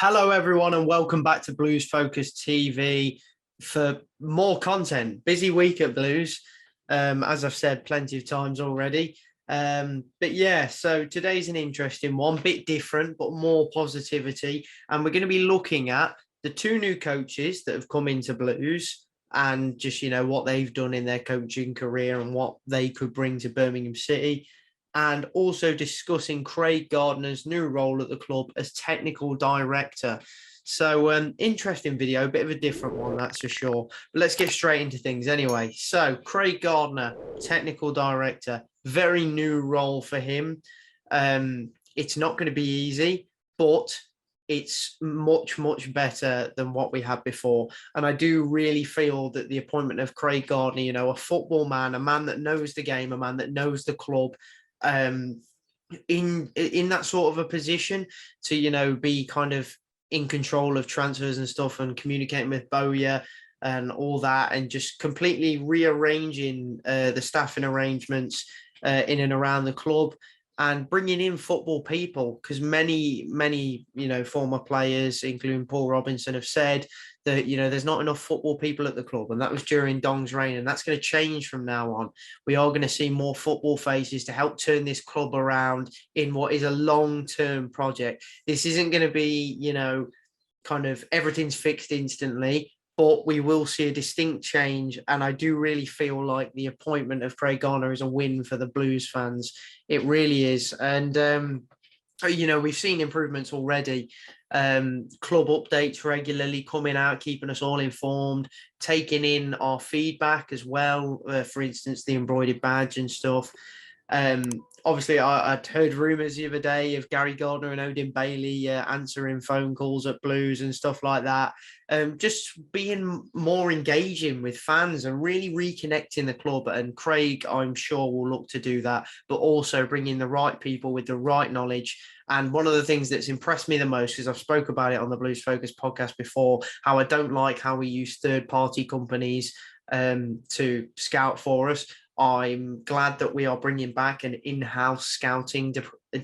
Hello, everyone, and welcome back to Blues Focus TV for more content. Busy week at Blues, as I've said plenty of times already. But yeah, so today's an interesting one, bit different, but more positivity. And we're going to be looking at the two new coaches that have come into Blues and just, what they've done in their coaching career and what they could bring to Birmingham City, and also discussing Craig Gardner's new role at the club as technical director. So, interesting video, a bit of a different one, that's for sure. But let's get straight into things anyway. So, Craig Gardner, technical director, very new role for him. It's not going to be easy, but it's much, much better than what we had before. And I do really feel that the appointment of Craig Gardner, a football man, a man that knows the game, a man that knows the club, in that sort of a position to be kind of in control of transfers and stuff and communicating with Bowyer and all that, and just completely rearranging the staffing arrangements in and around the club, and bringing in football people, because many former players, including Paul Robinson, have said that there's not enough football people at the club, and that was during Dong's reign, and that's going to change from now on. We are going to see more football faces to help turn this club around in what is a long-term project. This isn't going to be kind of everything's fixed instantly, but we will see a distinct change. And I do really feel like the appointment of Craig Gardner is a win for the Blues fans. It really is. And we've seen improvements already. Club updates regularly coming out, keeping us all informed, taking in our feedback as well. For instance, the embroidered badge and stuff. Obviously, I'd heard rumours the other day of Gary Gardner and Odin Bailey answering phone calls at Blues and stuff like that. Just being more engaging with fans and really reconnecting the club. And Craig, I'm sure, will look to do that, but also bringing the right people with the right knowledge. And one of the things that's impressed me the most, because I've spoke about it on the Blues Focus podcast before, how I don't like how we use third-party companies to scout for us. I'm glad that we are bringing back an in-house scouting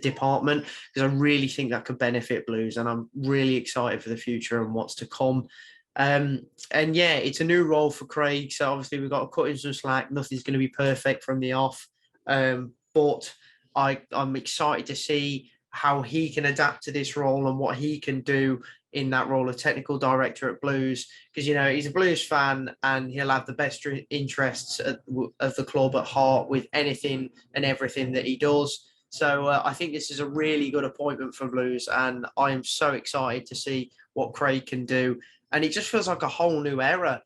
department, because I really think that could benefit Blues, and I'm really excited for the future and what's to come. And yeah, it's a new role for Craig, so obviously we've got to cut in some slack. Nothing's going to be perfect from the off, but I'm excited to see how he can adapt to this role and what he can do in that role of technical director at Blues, because he's a Blues fan and he'll have the best interests of the club at heart with anything and everything that he does. So I think this is a really good appointment for Blues, and I am so excited to see what Craig can do. And it just feels like a whole new era.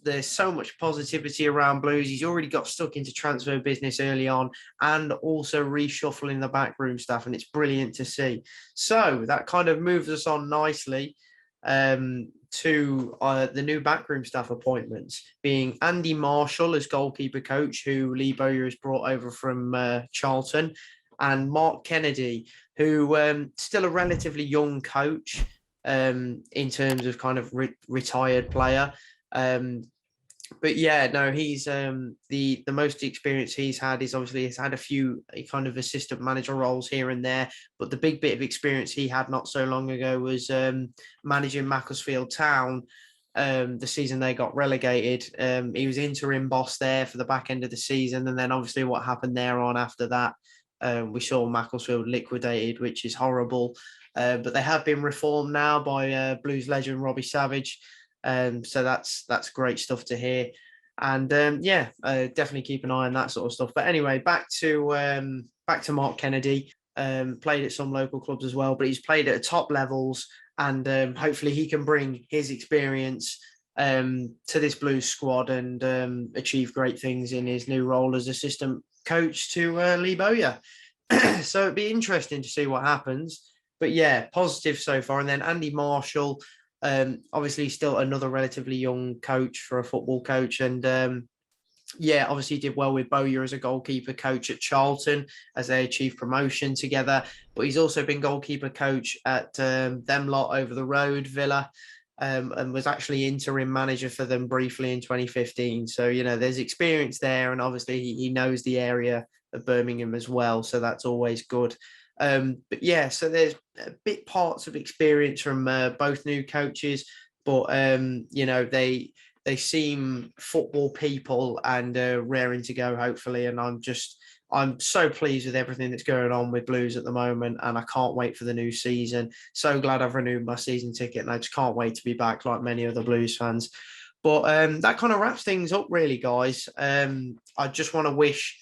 There's so much positivity around Blues. He's already got stuck into transfer business early on, and also reshuffling the backroom staff, and it's brilliant to see. So that kind of moves us on nicely to the new backroom staff appointments, being Andy Marshall as goalkeeper coach, who Lee Bowyer has brought over from Charlton, and Mark Kennedy, who still a relatively young coach in terms of kind of retired player. But yeah, no, he's the most experience he's had is obviously he's had a few kind of assistant manager roles here and there, but the big bit of experience he had not so long ago was managing Macclesfield Town the season they got relegated. He was interim boss there for the back end of the season, and then obviously what happened there on after that, we saw Macclesfield liquidated, which is horrible. But they have been reformed now by Blues legend Robbie Savage. So that's great stuff to hear. And definitely keep an eye on that sort of stuff. But anyway, back to Mark Kennedy. Played at some local clubs as well, but he's played at top levels, and hopefully he can bring his experience to this Blues squad and achieve great things in his new role as assistant coach to Lee Bowyer. So it'd be interesting to see what happens. But yeah, positive so far. And then Andy Marshall, obviously still another relatively young coach for a football coach. And obviously did well with Bowyer as a goalkeeper coach at Charlton as they achieved promotion together. But he's also been goalkeeper coach at them lot over the road, Villa, and was actually interim manager for them briefly in 2015. So, there's experience there. And obviously he knows the area of Birmingham as well. So that's always good. But yeah, so there's bit parts of experience from both new coaches, but they seem football people and raring to go, hopefully. And I'm so pleased with everything that's going on with Blues at the moment, and I can't wait for the new season. So glad I've renewed my season ticket, and I just can't wait to be back like many other Blues fans. But that kind of wraps things up, really, guys. I just want to wish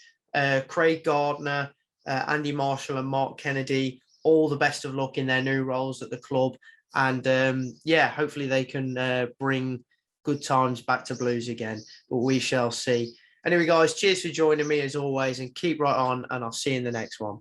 Craig Gardner, Andy Marshall, and Mark Kennedy all the best of luck in their new roles at the club. And hopefully they can bring good times back to Blues again. But we shall see. Anyway, guys, cheers for joining me as always, and keep right on. And I'll see you in the next one.